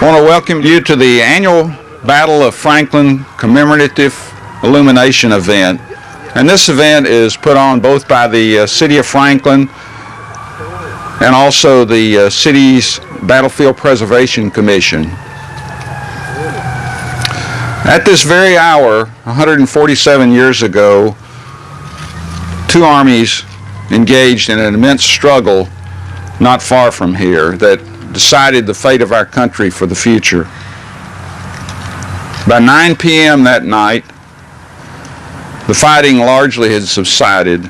I want to welcome you to the annual Battle of Franklin commemorative illumination event. And this event is put on both by the City of Franklin and also the city's Battlefield Preservation Commission. At this very hour, 147 years ago, two armies engaged in an immense struggle not far from here that decided the fate of our country for the future. By 9 p.m. that night, the fighting largely had subsided,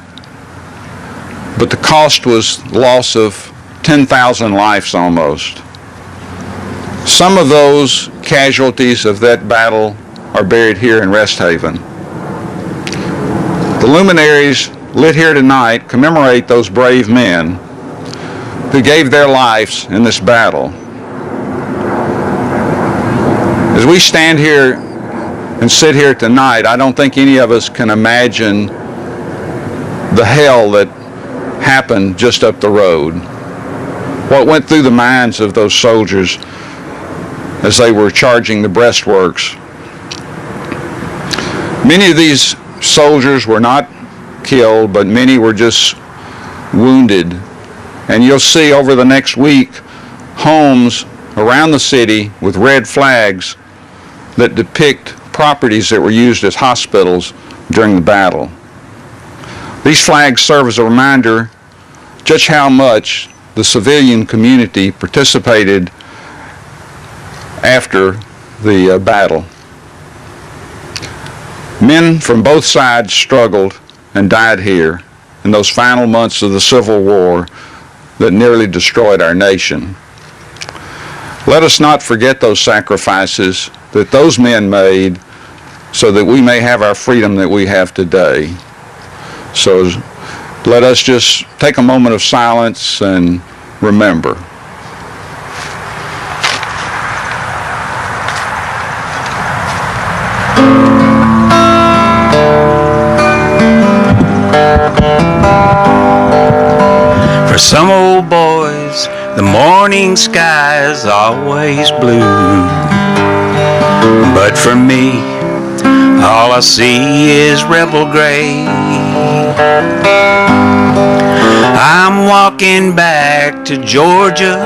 but the cost was the loss of 10,000 lives almost. Some of those casualties of that battle are buried here in Rest Haven. The luminaries lit here tonight commemorate those brave men who gave their lives in this battle. As we stand here and sit here tonight, I don't think any of us can imagine the hell that happened just up the road. What went through the minds of those soldiers as they were charging the breastworks. Many of these soldiers were not killed, but many were just wounded. And you'll see over the next week homes around the city with red flags that depict properties that were used as hospitals during the battle. These flags serve as a reminder just how much the civilian community participated after the battle. Men from both sides struggled and died here in those final months of the Civil War that nearly destroyed our nation. Let us not forget those sacrifices that those men made so that we may have our freedom that we have today. So let us just take a moment of silence and remember. For some old boys, the morning sky is always blue. But for me, all I see is rebel gray. I'm walking back to Georgia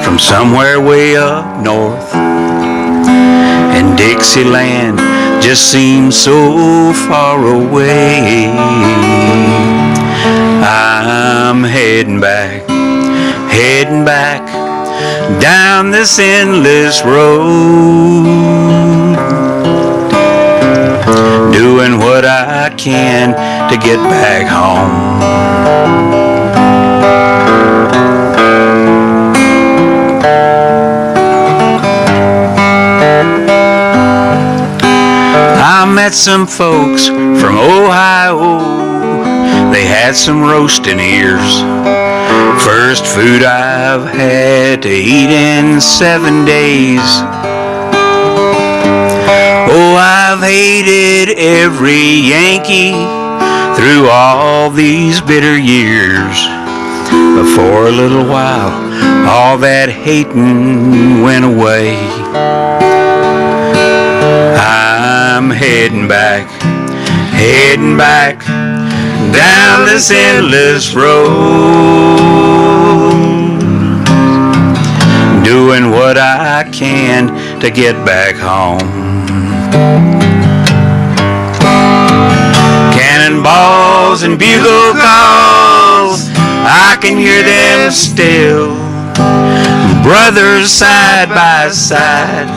from somewhere way up north, and Dixieland just seems so far away. I'm heading back down this endless road, doing what I can to get back home. I met some folks from Ohio. They had some roasting ears, first food I've had to eat in 7 days. Oh, I've hated every Yankee through all these bitter years, but for a little while all that hating went away. I'm heading back down this endless road, doing what I can to get back home. Cannonballs and bugle calls, I can hear them still. Brothers side by side,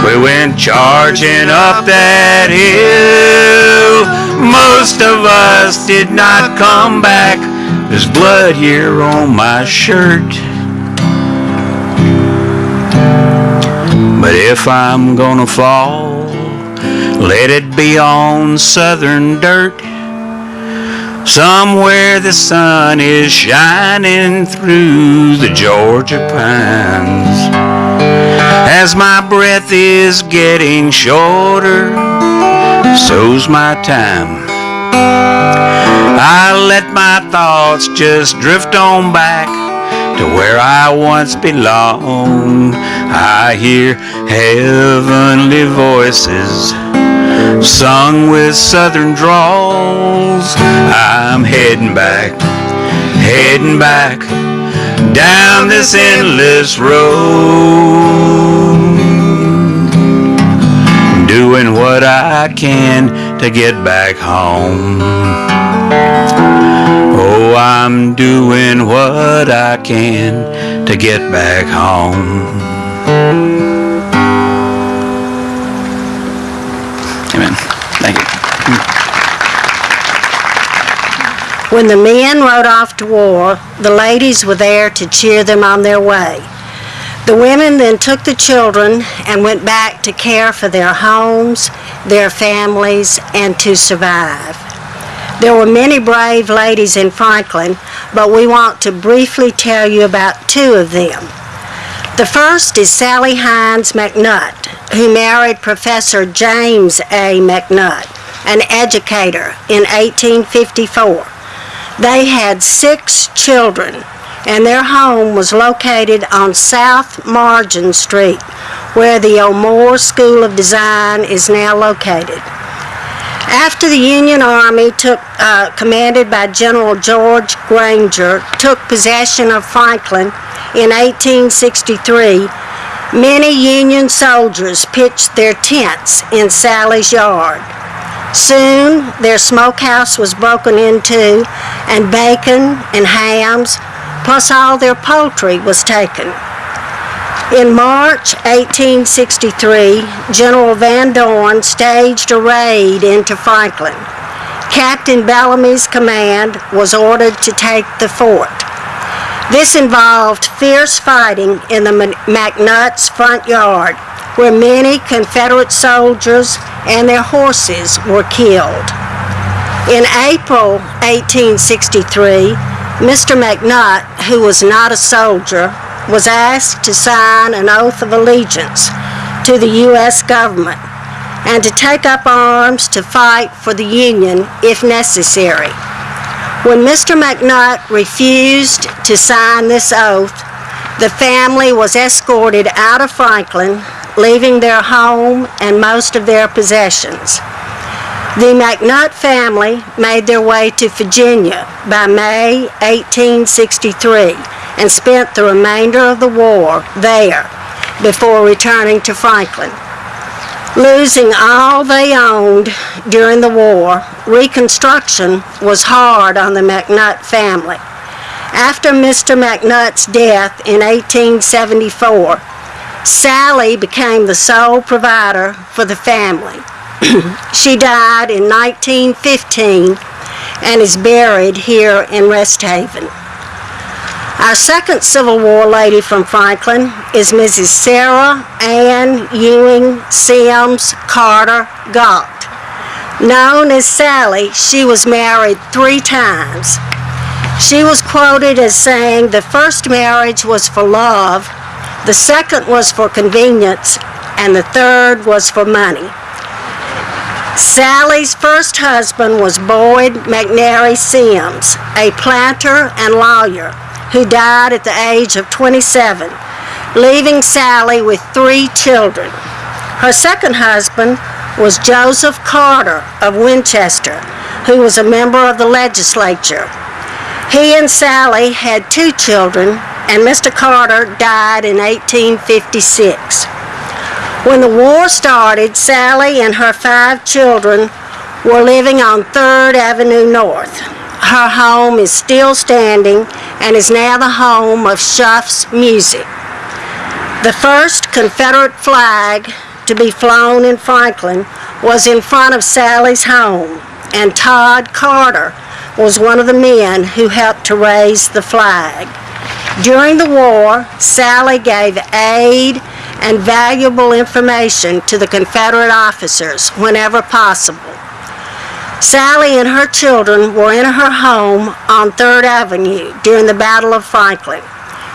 we went charging up that hill. Most of us did not come back. There's blood here on my shirt. But if I'm gonna fall, let it be on southern dirt, somewhere the sun is shining through the Georgia pines. As my breath is getting shorter, so's my time. I let my thoughts just drift on back to where I once belonged. I hear heavenly voices sung with southern drawls. I'm heading back down this endless road, doing what I can to get back home. Oh, I'm doing what I can to get back home. Amen. Thank you. When the men rode off to war, the ladies were there to cheer them on their way. The women then took the children and went back to care for their homes, their families, and to survive. There were many brave ladies in Franklin, but we want to briefly tell you about two of them. The first is Sally Hines McNutt, who married Professor James A. McNutt, an educator, in 1854. They had 6 children, and their home was located on South Margin Street, where the O'Moore School of Design is now located. After the Union Army, commanded by General George Granger, took possession of Franklin in 1863, many Union soldiers pitched their tents in Sally's yard. Soon, their smokehouse was broken into, and bacon and hams, plus all their poultry, was taken. In March 1863, General Van Dorn staged a raid into Franklin. Captain Bellamy's command was ordered to take the fort. This involved fierce fighting in the McNutt's front yard, where many Confederate soldiers and their horses were killed. In April 1863, Mr. McNutt, who was not a soldier, was asked to sign an oath of allegiance to the U.S. government and to take up arms to fight for the Union if necessary. When Mr. McNutt refused to sign this oath, the family was escorted out of Franklin, leaving their home and most of their possessions. The McNutt family made their way to Virginia by May 1863 and spent the remainder of the war there before returning to Franklin. Losing all they owned during the war, Reconstruction was hard on the McNutt family. After Mr. McNutt's death in 1874, Sally became the sole provider for the family. She died in 1915 and is buried here in Rest Haven. Our second Civil War lady from Franklin is Mrs. Sarah Ann Ewing Sims Carter Galt. Known as Sally, she was married 3 times. She was quoted as saying the first marriage was for love, the second was for convenience, and the third was for money. Sally's first husband was Boyd McNary Sims, a planter and lawyer who died at the age of 27, leaving Sally with 3 children. Her second husband was Joseph Carter of Winchester, who was a member of the legislature. He and Sally had 2 children, and Mr. Carter died in 1856. When the war started, Sally and her 5 children were living on 3rd Avenue North. Her home is still standing and is now the home of Schuff's Music. The first Confederate flag to be flown in Franklin was in front of Sally's home, and Todd Carter was one of the men who helped to raise the flag. During the war, Sally gave aid and valuable information to the Confederate officers whenever possible. Sally and her children were in her home on 3rd Avenue during the Battle of Franklin.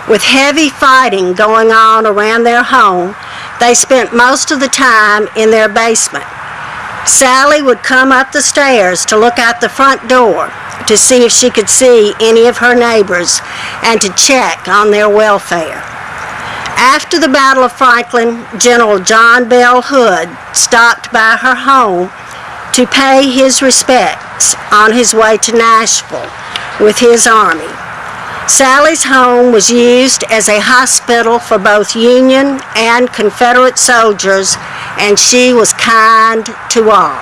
With heavy fighting going on around their home, they spent most of the time in their basement. Sally would come up the stairs to look out the front door, to see if she could see any of her neighbors and to check on their welfare. After the Battle of Franklin, General John Bell Hood stopped by her home to pay his respects on his way to Nashville with his army. Sally's home was used as a hospital for both Union and Confederate soldiers, and she was kind to all.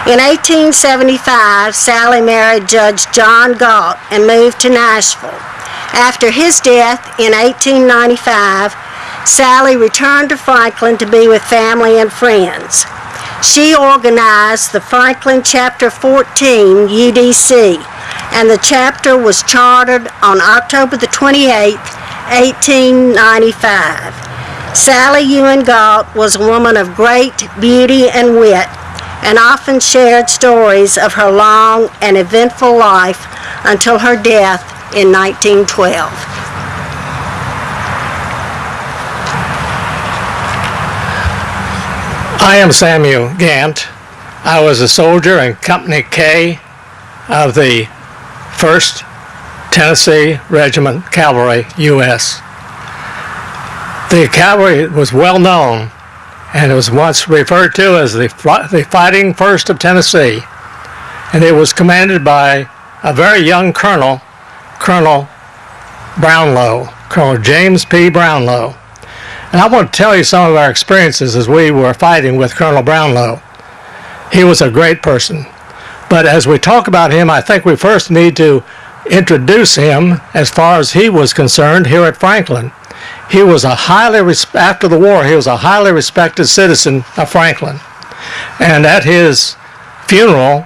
In 1875, Sally married Judge John Galt and moved to Nashville. After his death in 1895, Sally returned to Franklin to be with family and friends. She organized the Franklin Chapter 14 UDC, and the chapter was chartered on October the 28th, 1895. Sally Ewan Galt was a woman of great beauty and wit, and often shared stories of her long and eventful life until her death in 1912. I am Samuel Gant. I was a soldier in Company K of the 1st Tennessee Regiment Cavalry, U.S. The cavalry was well known, and it was once referred to as the Fighting First of Tennessee, and it was commanded by a very young colonel, Colonel Brownlow, Colonel James P. Brownlow. And I want to tell you some of our experiences as we were fighting with Colonel Brownlow. He was a great person. But as we talk about him, I think we first need to introduce him as far as he was concerned here at Franklin. He was after the war, he was a highly respected citizen of Franklin. And at his funeral,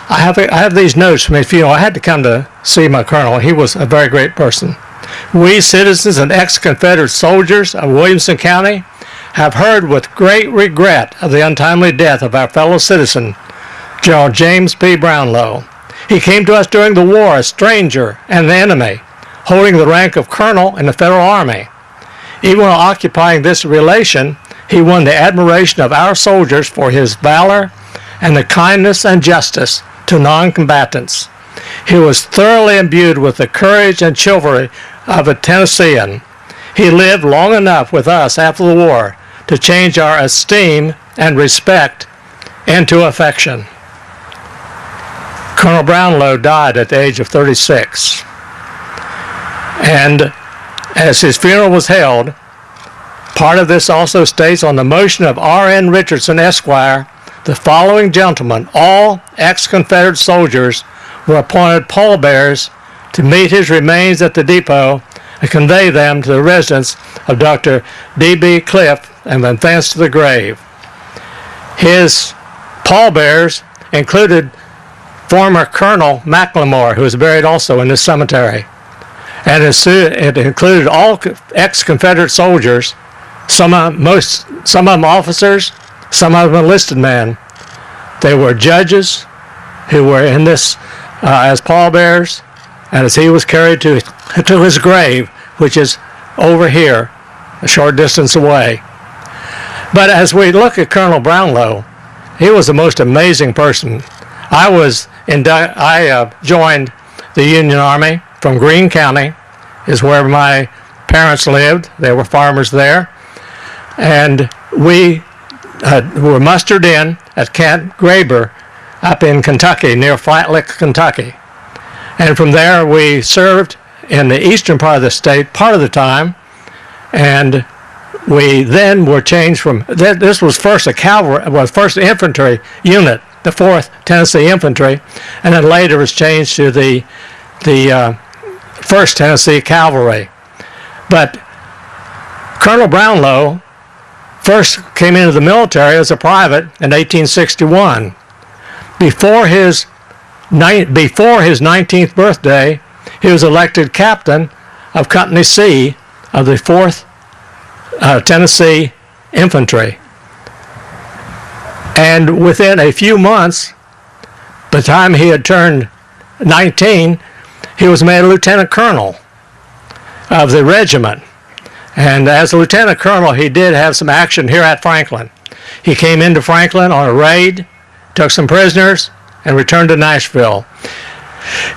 I have these notes from his funeral. I had to come to see my colonel. He was a very great person. We citizens and ex-Confederate soldiers of Williamson County have heard with great regret of the untimely death of our fellow citizen, General James P. Brownlow. He came to us during the war a stranger and an enemy, holding the rank of colonel in the Federal Army. Even while occupying this relation, he won the admiration of our soldiers for his valor and the kindness and justice to non-combatants. He was thoroughly imbued with the courage and chivalry of a Tennessean. He lived long enough with us after the war to change our esteem and respect into affection. Colonel Brownlow died at the age of 36. And as his funeral was held, part of this also states, on the motion of R.N. Richardson, Esquire, the following gentlemen, all ex-Confederate soldiers, were appointed pallbearers to meet his remains at the depot and convey them to the residence of Dr. D.B. Cliff and then thence to the grave. His pallbearers included former Colonel McLemore, who is buried also in this cemetery. And it included all ex-Confederate soldiers, some of them officers, some of them enlisted men. They were judges who were in this as pallbearers, and as he was carried to his grave, which is over here, a short distance away. But as we look at Colonel Brownlow, he was the most amazing person. I joined the Union Army from Greene County, is where my parents lived. They were farmers there. And we were mustered in at Camp Graber up in Kentucky, near Flat Lick, Kentucky. And from there we served in the eastern part of the state part of the time, and we then were changed from, this was first a cavalry, was first infantry unit, the 4th Tennessee Infantry, and then later was changed to the 1st Tennessee Cavalry. But Colonel Brownlow first came into the military as a private in 1861. Before his 19th birthday, he was elected captain of Company C of the 4th Tennessee Infantry. And within a few months, by the time he had turned 19, he was made a lieutenant colonel of the regiment. And as a lieutenant colonel, he did have some action here at Franklin. He came into Franklin on a raid, took some prisoners, and returned to Nashville.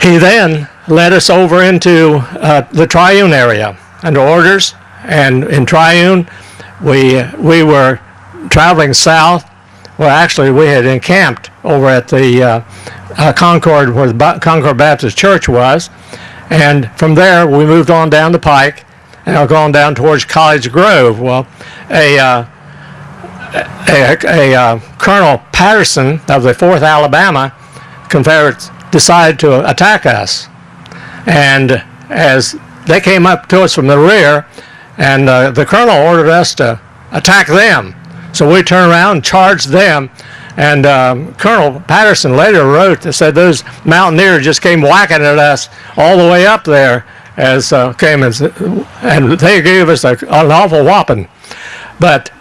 He then led us over into the Triune area under orders, and in Triune we were traveling south. Well, actually, we had encamped over at the Concord, where the Concord Baptist Church was, and from there we moved on down the pike and are going down towards College Grove. Well, a Colonel Patterson of the 4th Alabama Confederates decided to attack us, and as they came up to us from the rear, and the colonel ordered us to attack them. So we turned around and charged them, and Colonel Patterson later wrote that said those mountaineers just came whacking at us all the way up there as came and they gave us an awful whopping. But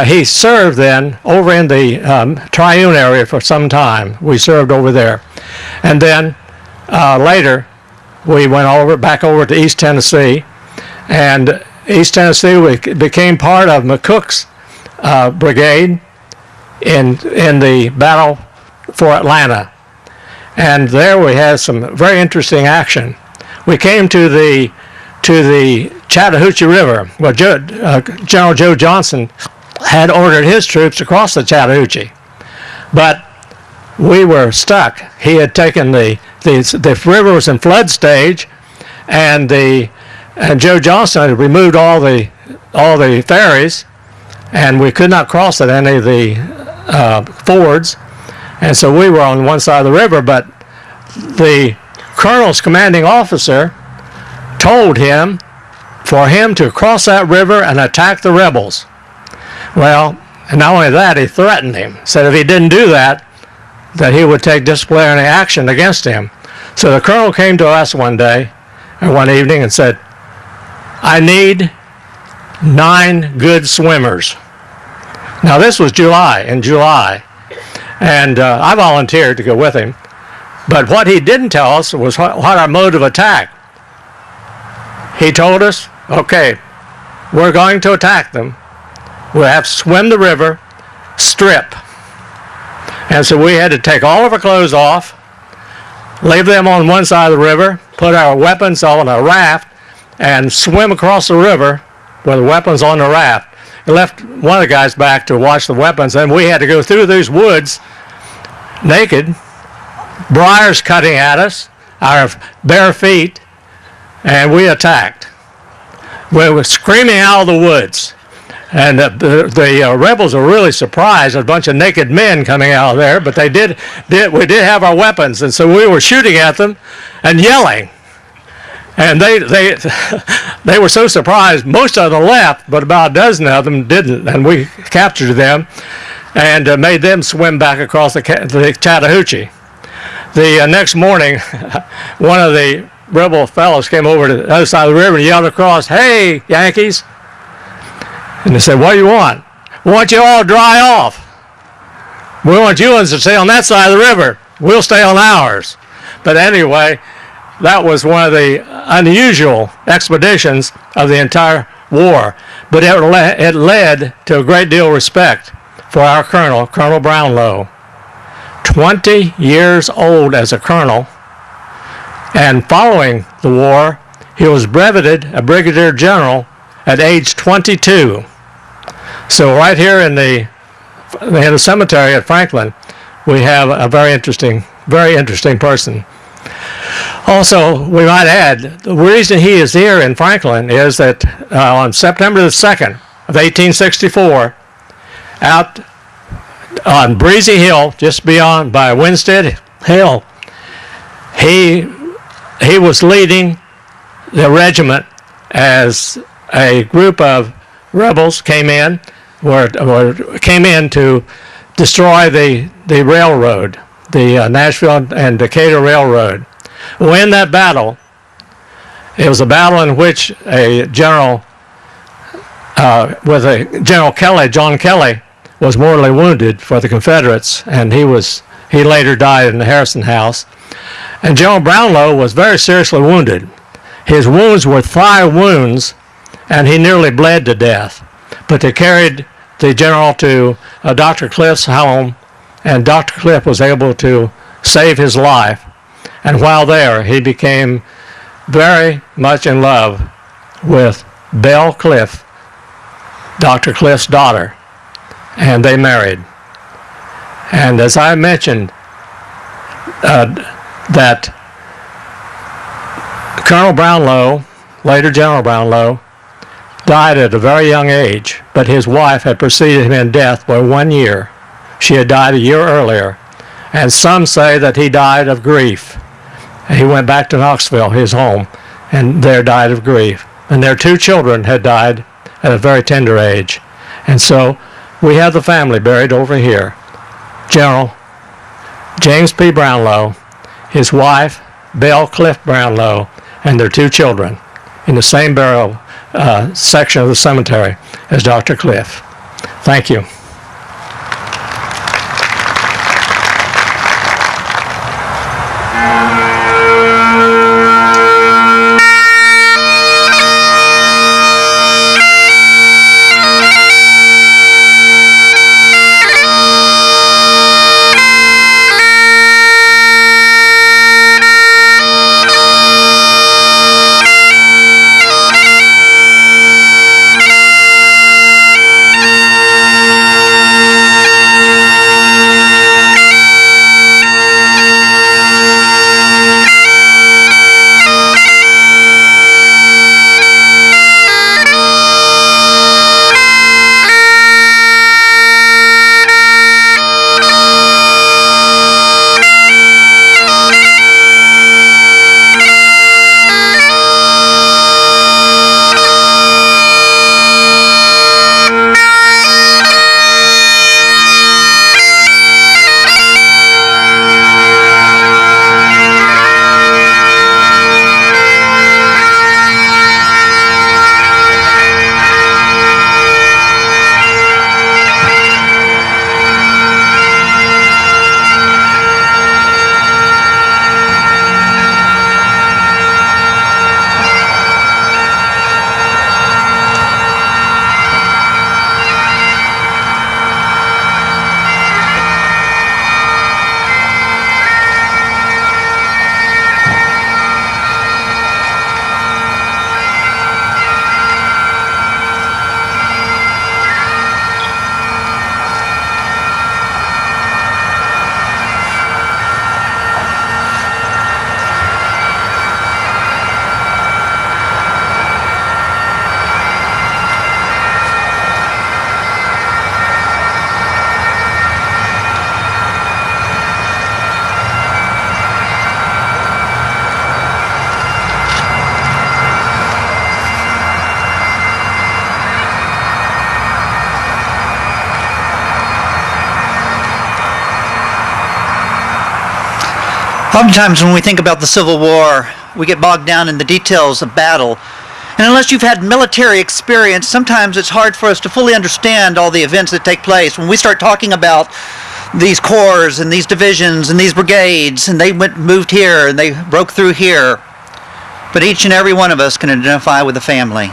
he served then over in the Triune area for some time. We served over there. And then later we went back over to East Tennessee, and East Tennessee we became part of McCook's brigade in the battle for Atlanta. And there we had some very interesting action. We came to the Chattahoochee River. Well, General Joe Johnson had ordered his troops to cross the Chattahoochee, but we were stuck. He had taken the river was in flood stage, and Joe Johnson had removed all the ferries, and we could not cross at any of the fords, and so we were on one side of the river. But the colonel's commanding officer told him for him to cross that river and attack the rebels. Well, and not only that, he threatened him, said if he didn't do that, that he would take disciplinary action against him. So the colonel came to us one evening and said, I need 9 good swimmers. Now this was in July, and I volunteered to go with him. But what he didn't tell us was what our mode of attack. He told us, okay, we're going to attack them. We'll have to swim the river, strip. And so we had to take all of our clothes off, leave them on one side of the river, put our weapons on a raft, and swim across the river with the weapons on the raft. He left one of the guys back to watch the weapons, and we had to go through these woods naked, briars cutting at us, our bare feet, and we attacked. We were screaming out of the woods. And the rebels were really surprised at a bunch of naked men coming out of there, but we did have our weapons, and so we were shooting at them and yelling. And they were so surprised. Most of them left, but about a dozen of them didn't, and we captured them and made them swim back across the Chattahoochee. The next morning, one of the rebel fellows came over to the other side of the river and yelled across, "Hey, Yankees!" And they said, "What do you want?" "We want you all to dry off. We want you ones to stay on that side of the river. We'll stay on ours." But anyway, that was one of the unusual expeditions of the entire war. But it led to a great deal of respect for our colonel, Colonel Brownlow. 20 years old as a colonel, and following the war, he was breveted a brigadier general at age 22. So right here in the cemetery at Franklin, we have a very interesting person. Also, we might add, the reason he is here in Franklin is that on September the 2nd of 1864, out on Breezy Hill, just beyond by Winstead Hill, he was leading the regiment as a group of rebels came in to destroy the railroad, the Nashville and Decatur Railroad. Well, in that battle, it was a battle in which a general, General Kelly, John Kelly, was mortally wounded for the Confederates, and he later died in the Harrison House. And General Brownlow was very seriously wounded. His wounds were thigh wounds, and he nearly bled to death. But they carried the general to Dr. Cliff's home, and Dr. Cliff was able to save his life. And while there, he became very much in love with Belle Cliff, Dr. Cliff's daughter, and they married. And as I mentioned, that Colonel Brownlow, later General Brownlow, died at a very young age, but his wife had preceded him in death by 1 year. She had died a year earlier, and some say that he died of grief. He went back to Knoxville, his home, and there died of grief. And their 2 children had died at a very tender age. And so we have the family buried over here. General James P. Brownlow, his wife, Belle Cliff Brownlow, and their 2 children in the same burial section of the cemetery as Dr. Cliff. Thank you. Oftentimes when we think about the Civil War, we get bogged down in the details of battle. And unless you've had military experience, sometimes it's hard for us to fully understand all the events that take place. When we start talking about these corps and these divisions and these brigades, and they moved here and they broke through here, but each and every one of us can identify with the family.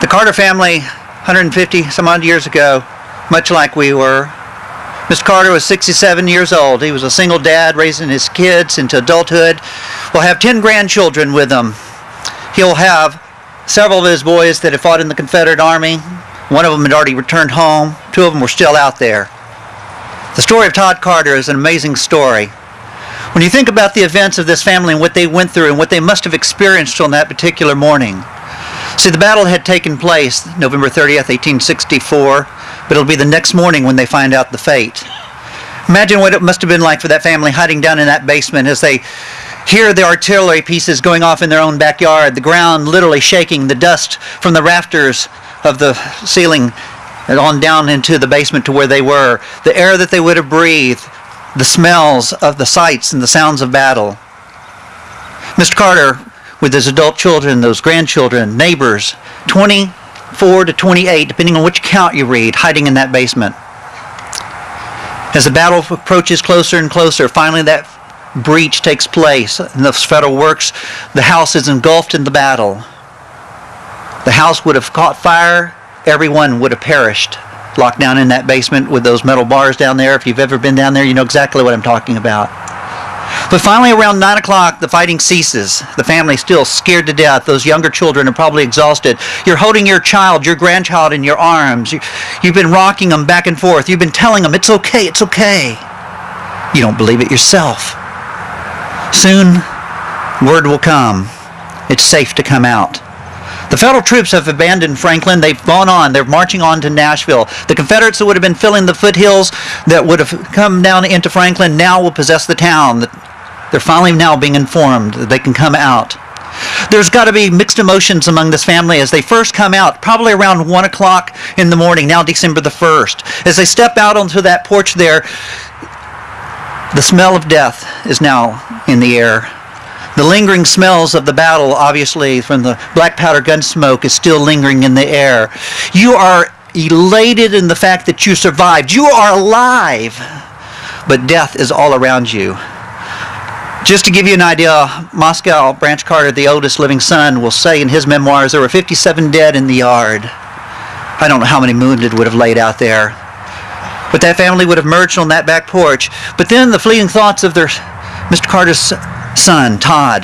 The Carter family, 150 some odd years ago, much like we were. Mr. Carter was 67 years old. He was a single dad raising his kids into adulthood. Will have 10 grandchildren with him. He'll have several of his boys that have fought in the Confederate Army. One of them had already returned home. 2 of them were still out there. The story of Todd Carter is an amazing story. When you think about the events of this family and what they went through and what they must have experienced on that particular morning. See, the battle had taken place November 30th, 1864, but it'll be the next morning when they find out the fate. Imagine what it must have been like for that family hiding down in that basement as they hear the artillery pieces going off in their own backyard, the ground literally shaking, the dust from the rafters of the ceiling and on down into the basement to where they were, the air that they would have breathed, the smells of the sights and the sounds of battle. Mr. Carter, with his adult children, those grandchildren, neighbors, 24 to 28, depending on which count you read, hiding in that basement. As the battle approaches closer and closer, finally that breach takes place in the Federal Works. The house is engulfed in the battle. The house would have caught fire. Everyone would have perished, locked down in that basement with those metal bars down there. If you've ever been down there, you know exactly what I'm talking about. But finally, around 9 o'clock, the fighting ceases. The family's still scared to death. Those younger children are probably exhausted. You're holding your child, your grandchild in your arms. You've been rocking them back and forth. You've been telling them, it's okay, it's okay. You don't believe it yourself. Soon, word will come. It's safe to come out. The federal troops have abandoned Franklin. They've gone on. They're marching on to Nashville. The Confederates that would have been filling the foothills that would have come down into Franklin now will possess the town. They're finally now being informed that they can come out. There's got to be mixed emotions among this family as they first come out, probably around 1 o'clock in the morning, now December the 1st. As they step out onto that porch there, the smell of death is now in the air. The lingering smells of the battle, obviously, from the black powder gun smoke is still lingering in the air. You are elated in the fact that you survived. You are alive, but death is all around you. Just to give you an idea, Moscow Branch Carter, the oldest living son, will say in his memoirs there were 57 dead in the yard. I don't know how many wounded would have laid out there. But that family would have merged on that back porch. But then the fleeting thoughts of their Mr. Carter's son, Todd.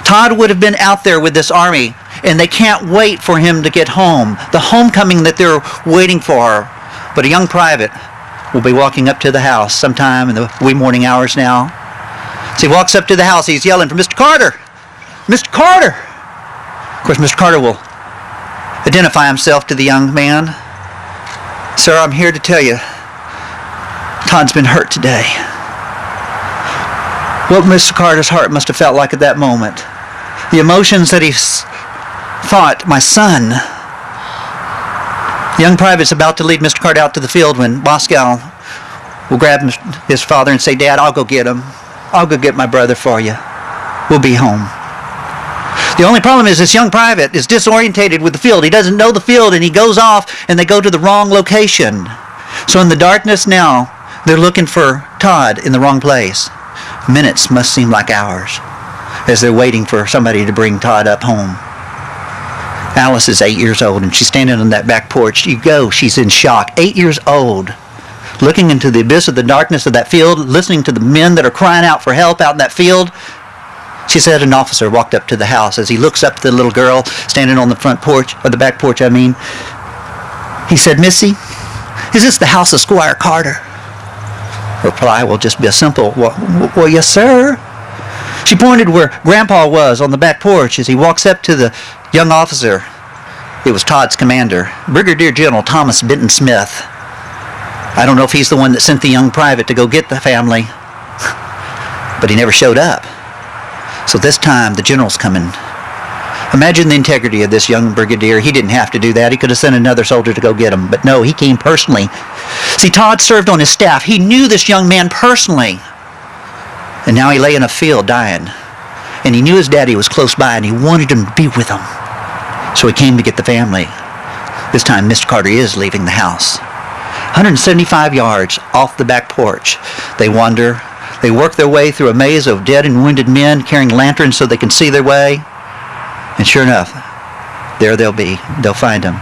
Todd would have been out there with this army, and they can't wait for him to get home. The homecoming that they're waiting for. But a young private will be walking up to the house sometime in the wee morning hours now. So he walks up to the house. He's yelling for Mr. Carter. Mr. Carter! Of course, Mr. Carter will identify himself to the young man. Sir, I'm here to tell you, Todd's been hurt today. What Mr. Carter's heart must have felt like at that moment. The emotions that he thought, my son. The young private's about to lead Mr. Carter out to the field when Moscow will grab his father and say, Dad, I'll go get him. I'll go get my brother for you. We'll be home. The only problem is this young private is disorientated with the field. He doesn't know the field, and he goes off, and they go to the wrong location. So in the darkness now, they're looking for Todd in the wrong place. Minutes must seem like hours as they're waiting for somebody to bring Todd up home. Alice is 8 years old, and she's standing on that back porch. She's in shock. 8 years old, looking into the abyss of the darkness of that field, listening to the men that are crying out for help out in that field. She said an officer walked up to the house. As he looks up to the little girl standing on the front porch, or the back porch, he said, Missy, is this the house of Squire Carter? Reply will just be a simple, well, yes, sir. She pointed where Grandpa was on the back porch as he walks up to the young officer. It was Todd's commander, Brigadier General Thomas Benton Smith. I don't know if he's the one that sent the young private to go get the family, but he never showed up. So this time, the general's coming. Imagine the integrity of this young brigadier. He didn't have to do that. He could have sent another soldier to go get him. But no, he came personally. See, Todd served on his staff. He knew this young man personally. And now he lay in a field dying. And he knew his daddy was close by, and he wanted him to be with him. So he came to get the family. This time, Mr. Carter is leaving the house. 175 yards off the back porch. They wander. They work their way through a maze of dead and wounded men carrying lanterns so they can see their way. And sure enough, there they'll be. They'll find him.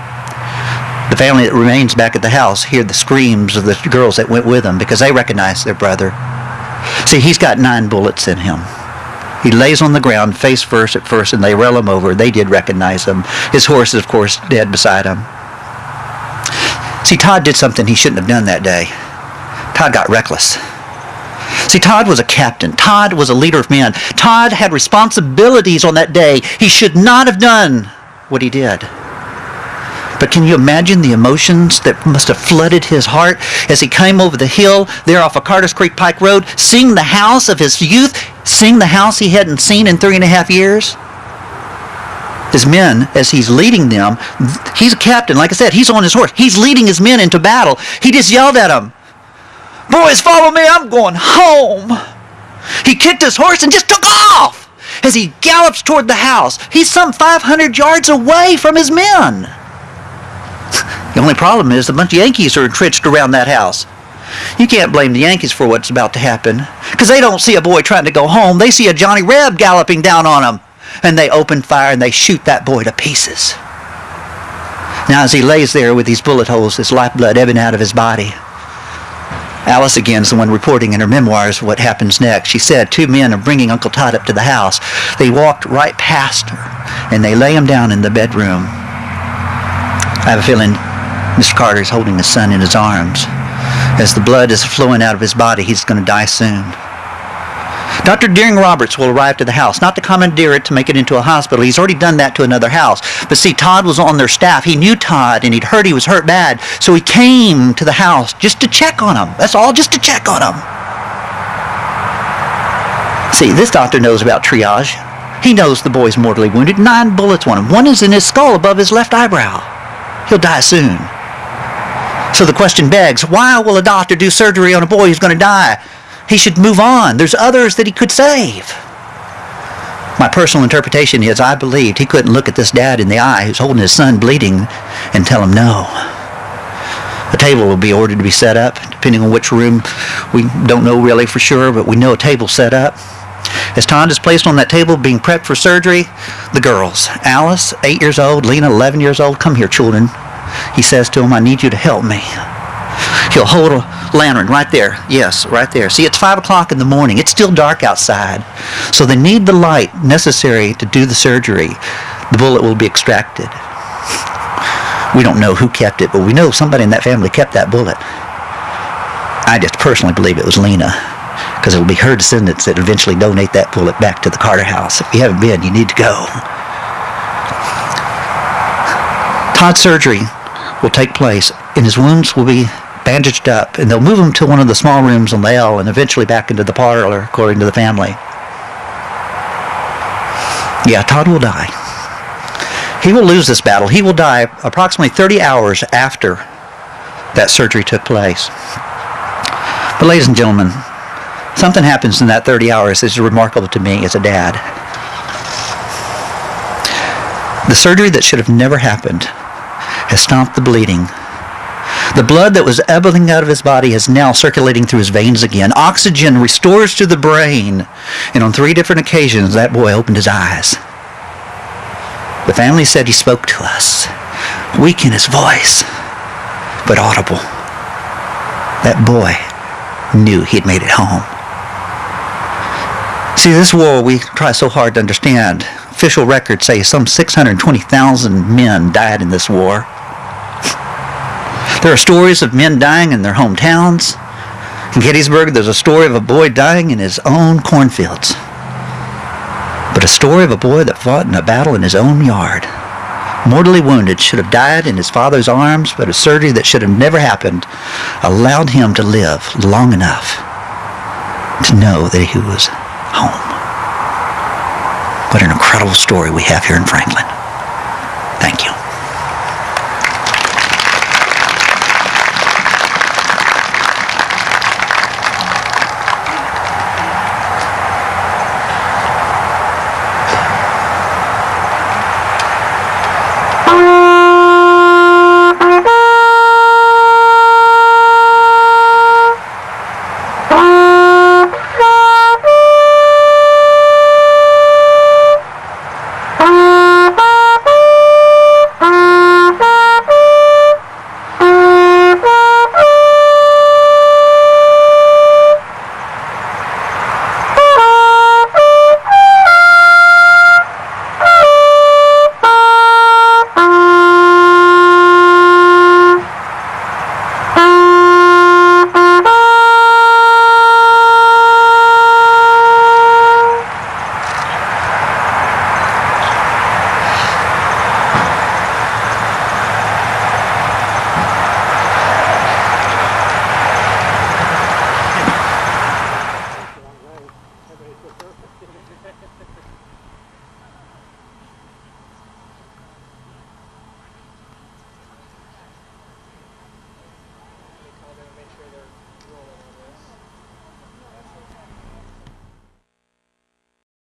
The family that remains back at the house hear the screams of the girls that went with him because they recognize their brother. See, he's got 9 bullets in him. He lays on the ground face first at first, and they roll him over. They did recognize him. His horse is, of course, dead beside him. See, Todd did something he shouldn't have done that day. Todd got reckless. See, Todd was a captain. Todd was a leader of men. Todd had responsibilities on that day. He should not have done what he did. But can you imagine the emotions that must have flooded his heart as he came over the hill there off of Carter's Creek Pike Road, seeing the house of his youth, seeing the house he hadn't seen in 3.5 years? His men, as he's leading them, he's a captain. Like I said, he's on his horse. He's leading his men into battle. He just yelled at them, "Boys, follow me, I'm going home." He kicked his horse and just took off as he gallops toward the house. He's some 500 yards away from his men. The only problem is a bunch of Yankees are entrenched around that house. You can't blame the Yankees for what's about to happen, because they don't see a boy trying to go home. They see a Johnny Reb galloping down on them, and they open fire and they shoot that boy to pieces. Now as he lays there with these bullet holes, his lifeblood ebbing out of his body, Alice again is the one reporting in her memoirs what happens next. She said 2 men are bringing Uncle Todd up to the house. They walked right past her, and they lay him down in the bedroom. I have a feeling Mr. Carter is holding his son in his arms. As the blood is flowing out of his body, he's going to die soon. Dr. Deering Roberts will arrive to the house, not to commandeer it to make it into a hospital. He's already done that to another house. But see, Todd was on their staff. He knew Todd, and he'd heard he was hurt bad. So he came to the house just to check on him. That's all, just to check on him. See, this doctor knows about triage. He knows the boy's mortally wounded. 9 bullets on him. 1 is in his skull above his left eyebrow. He'll die soon. So the question begs, why will a doctor do surgery on a boy who's going to die? He should move on. There's others that he could save. My personal interpretation is I believed he couldn't look at this dad in the eye who's holding his son bleeding and tell him no. A table will be ordered to be set up, depending on which room. We don't know really for sure, but we know a table's set up. As Todd is placed on that table being prepped for surgery, the girls, Alice, 8 years old, Lena, 11 years old, come here, children. He says to them, I need you to help me. He'll hold a lantern right there. Yes, right there. See, it's 5 o'clock in the morning. It's still dark outside. So they need the light necessary to do the surgery. The bullet will be extracted. We don't know who kept it, but we know somebody in that family kept that bullet. I just personally believe it was Lena, because it will be her descendants that eventually donate that bullet back to the Carter house. If you haven't been, you need to go. Todd's surgery will take place, and his wounds will be bandaged up, and they'll move him to one of the small rooms on the L and eventually back into the parlor, according to the family. Yeah, Todd will die. He will lose this battle. He will die approximately 30 hours after that surgery took place. But ladies and gentlemen, something happens in that 30 hours that is remarkable to me as a dad. The surgery that should have never happened has stopped the bleeding. The blood that was ebbing out of his body is now circulating through his veins again. Oxygen restores to the brain. And on 3 different occasions, that boy opened his eyes. The family said he spoke to us, weak in his voice, but audible. That boy knew he'd made it home. See, this war we try so hard to understand. Official records say some 620,000 men died in this war. There are stories of men dying in their hometowns. In Gettysburg, there's a story of a boy dying in his own cornfields. But a story of a boy that fought in a battle in his own yard. Mortally wounded, should have died in his father's arms, but a surgery that should have never happened allowed him to live long enough to know that he was home. What an incredible story we have here in Franklin. Thank you.